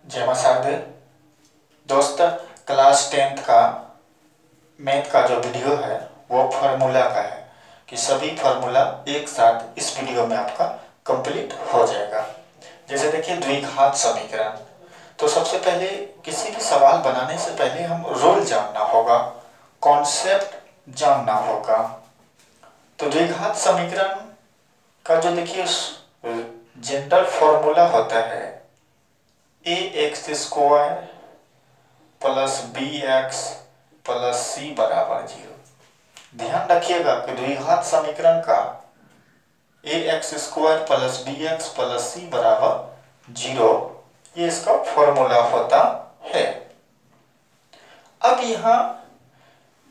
जय मां शारदे। दोस्त, क्लास 10th का मैथ का जो वीडियो है वो फार्मूला का है कि सभी फार्मूला एक साथ इस वीडियो में आपका कंप्लीट हो जाएगा। जैसे देखिए द्विघात समीकरण, तो सबसे पहले किसी भी सवाल बनाने से पहले हम रूल जानना होगा, कॉन्सेप्ट जानना होगा। तो द्विघात समीकरण का जो देखिए जनरल फॉर्मूला होता है ax² plus bx plus c बराबर 0। ध्यान रखिएगा कि द्विघात समीकरण का ax² plus bx plus c बराबर 0 ये इसका फॉर्मूला होता है। अब यहाँ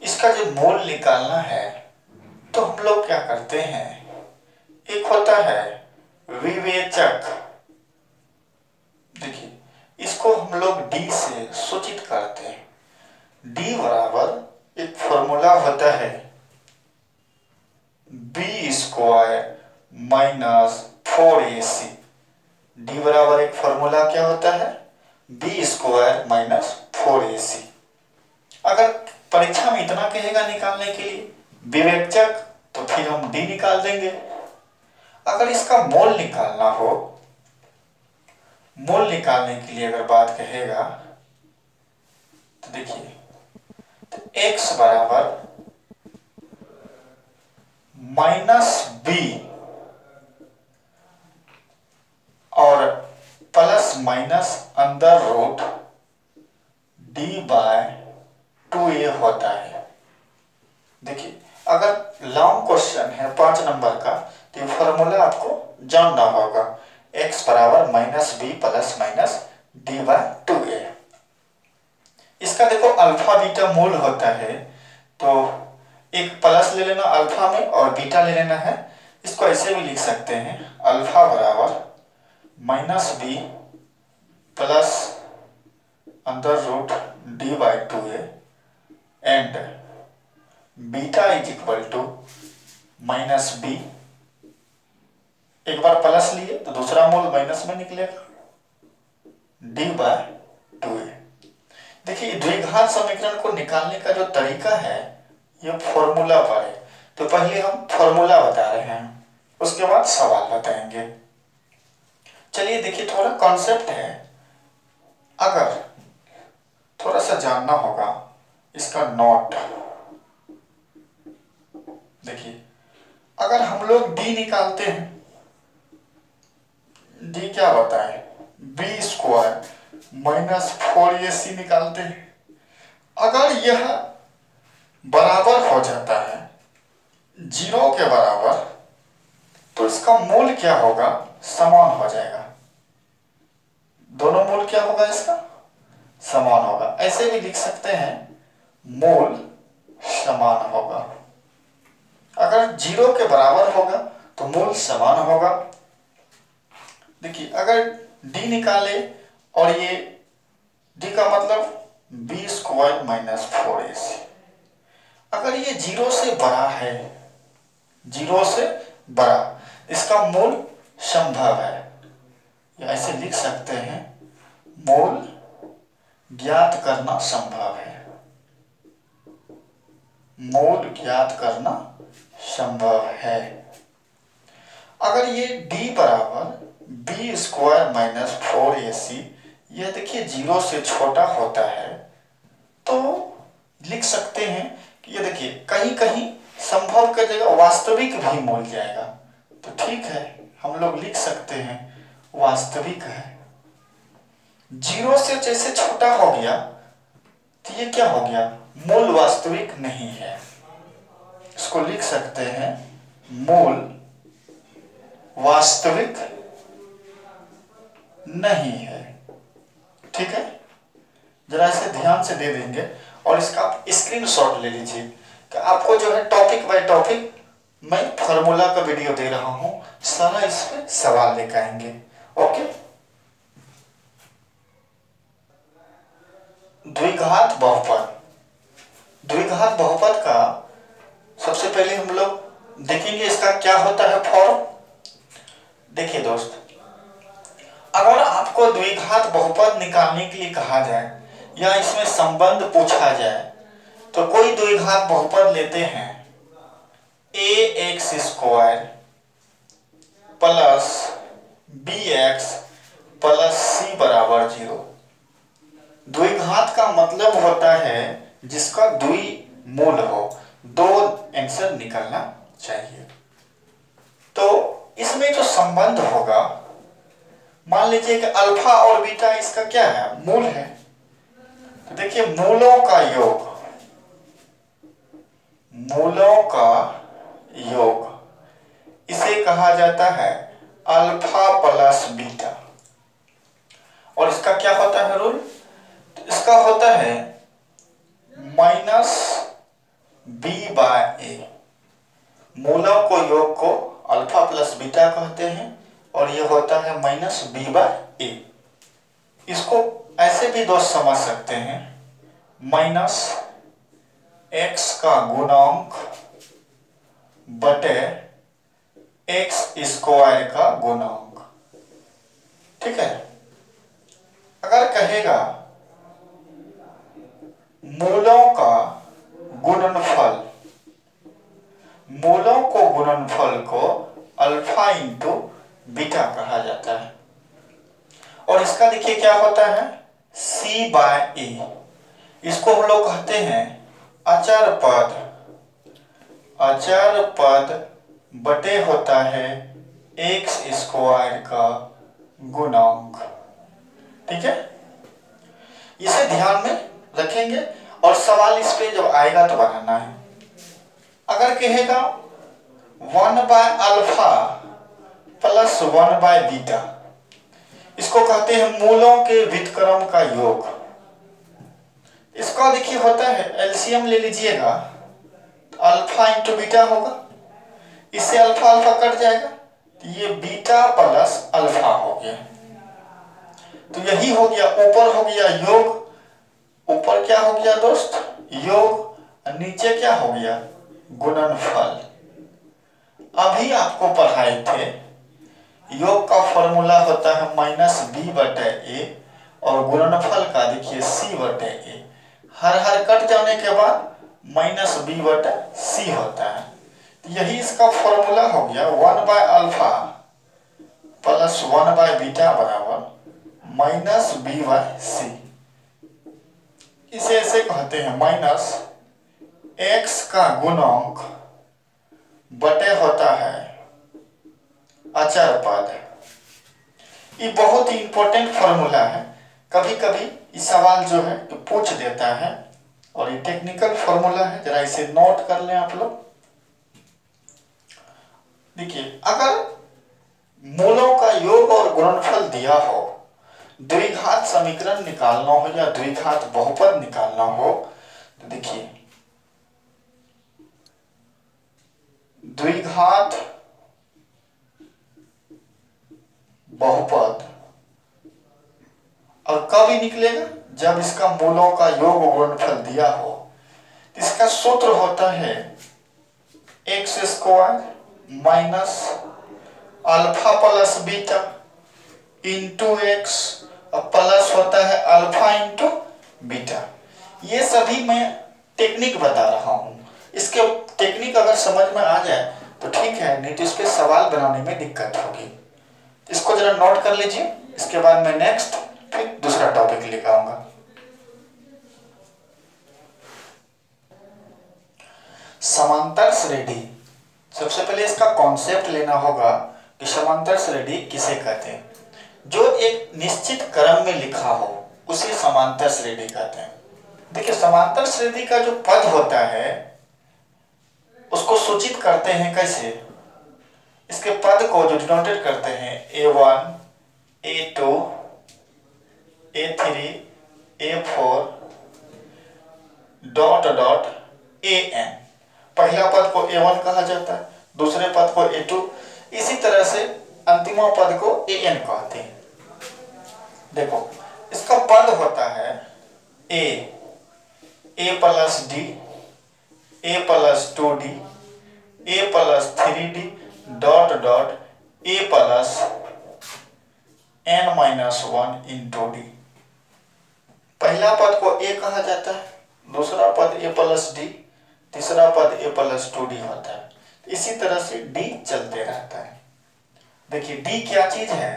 इसका जो मूल निकालना है तो हम लोग क्या करते हैं, एक होता है विवेचक। देखिए इसको हम लोग d से सूचित करते हैं। d बराबर एक फॉर्मूला होता है b² माइनस 4ac। d बराबर एक फॉर्मूला क्या होता है b² माइनस 4ac। अगर परीक्षा में इतना कहेगा निकालने के लिए विवेचक तो फिर हम d निकाल देंगे। अगर इसका मोल निकालना हो, मोल निकालने के लिए अगर बात कहेगा तो देखिए तो x बराबर माइनस b और plus minus under root d/2a होता है। देखिए अगर लॉन्ग क्वेश्चन है 5 नंबर का तो ये फॉर्मूला आपको जानना होगा, x बराबर minus b plus minus d/2a। इसका देखो अल्फा बीटा मूल होता है, तो एक प्लस ले लेना अल्फा में और बीटा ले लेना है। इसको ऐसे भी लिख सकते हैं, अल्फा बराबर minus b plus under root d/2a and beta is equal to minus b। एक बार प्लस लिए तो दूसरा मूल माइनस में निकलेगा d/2a। देखिए द्विघात समीकरण को निकालने का जो तरीका है ये फॉर्मूला पर है। तो पहले हम फॉर्मूला बता रहे हैं, उसके बाद सवाल बताएंगे। चलिए देखिए थोड़ा कॉन्सेप्ट है, अगर थोड़ा सा जानना होगा इसका नोट। देखिए अगर हम लोग d निकालते हैं, d क्या होता है b² माइनस 4ac निकालते हैं। अगर यह बराबर हो जाता है 0 के बराबर तो इसका मूल क्या होगा, समान हो जाएगा। दोनों मूल क्या होगा, इसका समान होगा। ऐसे भी लिख सकते हैं मूल समान होगा। अगर 0 के बराबर होगा तो मूल समान होगा। देखिए अगर d निकाले और ये d का मतलब b² माइनस 4ac, अगर ये 0 से बड़ा है, 0 से बड़ा, इसका मूल संभव है। या ऐसे लिख सकते हैं मूल ज्ञात करना संभव है। मूल ज्ञात करना संभव है। अगर ये d बराबर b² माइनस 4ac, यह देखिए 0 से छोटा होता है, तो लिख सकते हैं कि ये देखिए कहीं कहीं संभव की जगह वास्तविक भी मिल जाएगा, तो ठीक है हम लोग लिख सकते हैं वास्तविक है। 0 से जैसे छोटा हो गया तो ये क्या हो गया, मूल वास्तविक नहीं है। इसको लिख सकते हैं मूल वास्तविक नहीं है। ठीक है, जरा इसे ध्यान से दे देंगे और इसका आप स्क्रीनशॉट ले लीजिए कि आपको जो है टॉपिक बाय टॉपिक मैं फॉर्मूला का वीडियो दे रहा हूं, सारा इस पे सवाल लेकर आएंगे। ओके, द्विघात बहुपद। द्विघात बहुपद का सबसे पहले हम लोग देखेंगे इसका क्या होता है फॉर्म। देखिए दोस्त, अगर आपको द्विघात बहुपद बहुपद निकालने के लिए कहा जाए या इसमें संबंध पूछा जाए तो कोई द्विघात बहुपद लेते हैं ax² plus bx plus c बराबर 0। द्विघात का मतलब होता है जिसका द्विमूल हो, दो आंसर निकलना चाहिए। तो इसमें जो संबंध होगा, मान लीजिए कि अल्फा और बीटा इसका क्या है, मूल है। तो देखिए मूलों का योग, मूलों का योग इसे कहा जाता है अल्फा प्लस बीटा। और इसका क्या होता है रूल, तो इसका होता है माइनस बी बाय ए। मूलों को योग को अल्फा प्लस बीटा कहते हैं और ये होता है माइनस बी बाय ए। इसको ऐसे भी दोस्त समझ सकते हैं, माइनस एक्स का गुणांक बटे एक्स स्क्वायर का गुणांक। ठीक है, अगर कहेगा मूलों का गुणनफल, मूलों को गुणनफल को अल्फा इंटू बीटा कहा जाता है। और इसका देखिए क्या होता है c बाय ए। इसको हम लोग कहते हैं अचर पद, अचर पद बटे होता है एक्स स्क्वायर का गुणांक। ठीक है, इसे ध्यान में रखेंगे और सवाल इस पे जब आएगा तो बनाना है। अगर कहेगा 1 by alpha plus 1 by beta, इसको कहते हैं मूलों के व्युत्क्रम का योग। इसका देखिए होता है एलसीएम ले लीजिएगा तो अल्फा इंटू बीटा होगा, इससे अल्फा अल्फा कट जाएगा तो ये बीटा प्लस अल्फा हो गया। तो यही हो गया, ऊपर हो गया योग, ऊपर क्या हो गया दोस्त योग, नीचे क्या हो गया गुणनफल। अभी आपको पढ़ाए थे योग का फॉर्मूला होता है माइनस बी बटे ए और गुणनफल का देखिए सी बटे ए। हर हर कट जाने के बाद माइनस बी बटे सी होता है। तो यही इसका फॉर्मूला हो गया 1 by alpha plus 1 by beta बराबर माइनस बी बाय सी। इसे ऐसे कहते हैं माइनस एक्स का गुणांक बटे होता है अचर पद। ये बहुत ही इंपॉर्टेंट फॉर्मूला है, कभी कभी ये सवाल जो है तो पूछ देता है और ये टेक्निकल फॉर्मूला है, जरा इसे नोट कर लें आप लोग। देखिए अगर मूलों का योग और गुणनफल दिया हो, द्विघात समीकरण निकालना हो या द्विघात बहुपद निकालना हो, तो देखिए द्विघात बहुपद और कब ही निकलेगा जब इसका मूलों का योग और गुणनफल दिया हो। इसका सूत्र होता है x square minus alpha plus beta into x plus होता है अल्फा इंटू बीटा। ये सभी मैं टेक्निक बता रहा हूं, इसके टेक्निक अगर समझ में आ जाए तो ठीक है, नहीं तो इस पे सवाल बनाने में दिक्कत होगी। इसको जरा नोट कर लीजिए, इसके बाद मैं नेक्स्ट फिर दूसरा टॉपिक लेकर आऊंगा। समांतर श्रेणी, सबसे पहले इसका कॉन्सेप्ट लेना होगा कि समांतर श्रेणी किसे कहते हैं। जो एक निश्चित क्रम में लिखा हो उसे समांतर श्रेणी कहते हैं। देखिए समांतर श्रेणी का जो पद होता है उसको सूचित करते हैं कैसे, इसके पद को जो डिनोटेट करते हैं A1, A2, A3, A4 dot dot AN। पहला पद को A1 कहा जाता है, दूसरे पद को A2, इसी तरह से अंतिम पद को AN कहते हैं। देखो इसका पद होता है A plus D, A plus 2D, A plus 3D dot dot A plus N-1 into D। पहला पद को a कहा जाता है, दूसरा पद a प्लस डी, तीसरा पद a प्लस 2d होता है। इसी तरह से d चलते रहता है। देखिए d क्या चीज है,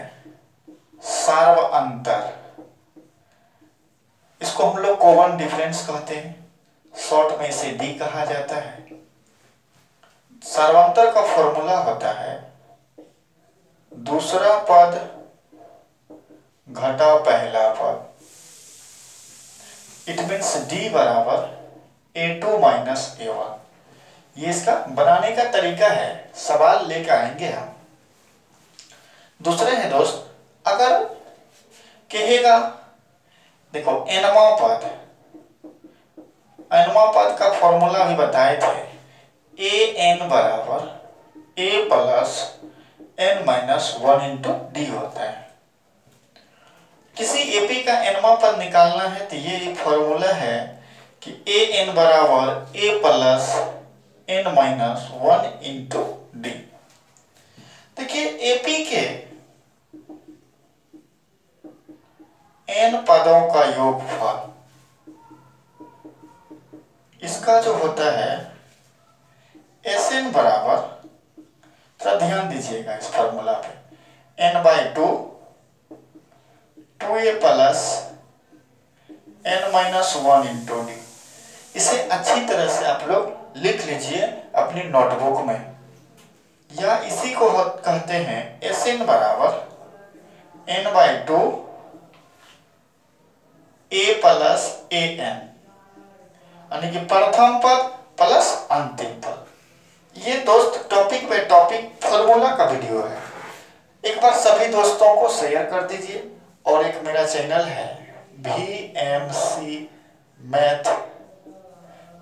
सार्वअंतर, इसको हम लोग कॉमन डिफरेंस कहते हैं, शॉर्ट में इसे d कहा जाता है। सार्वअंतर का फॉर्मूला होता है दूसरा पद घटा पहला पद, इट मीन्स d बराबर a2 माइनस a1। ये इसका बनाने का तरीका है, सवाल लेकर आएंगे हम। दूसरे है दोस्त, अगर कहेगा देखो nवां पद, nवां पद का फॉर्मूला भी बताए थे, an बराबर a plus n minus 1 into D होता है। किसी एपी का nवां पद निकालना है तो ये फॉर्मूला है कि an बराबर a plus n minus 1 into D. देखिए एपी के n पदों का योगफल, इसका जो होता है Sn बराबर, थोड़ा ध्यान दीजिएगा इस फॉर्मूला पे, n by 2 2a plus n minus 1 into D. इसे अच्छी तरह से आप लोग लिख लीजिए अपनी नोटबुक में, या इसी को कहते हैं Sn बराबर n by 2 a plus an, यानी कि प्रथम पद प्लस अंतिम पद। ये दोस्त टॉपिक बाय टॉपिक फॉर्मूला का वीडियो है, एक बार सभी दोस्तों को शेयर कर दीजिए। और एक मेरा चैनल है VMC मैथ,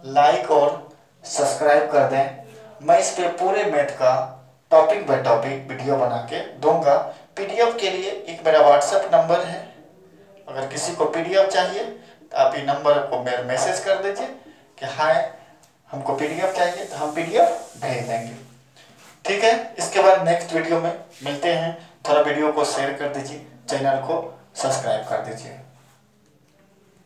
लाइक और सब्सक्राइब कर दें। मैं इस पे पूरे मैथ का टॉपिक बाय टॉपिक वीडियो बना के दूंगा। पीडीएफ के लिए एक मेरा व्हाट्सएप नंबर है, अगर किसी को पीडीएफ चाहिए तो आप ये नंबर को मेरे मैसेज कर दीजिए कि हाय हमको पीडीएफ चाहिए, तो हम पीडीएफ भेज देंगे। ठीक है, इसके बाद नेक्स्ट वीडियो में मिलते हैं। थोड़ा वीडियो को शेयर कर दीजिए, चैनल को सब्सक्राइब कर दीजिए।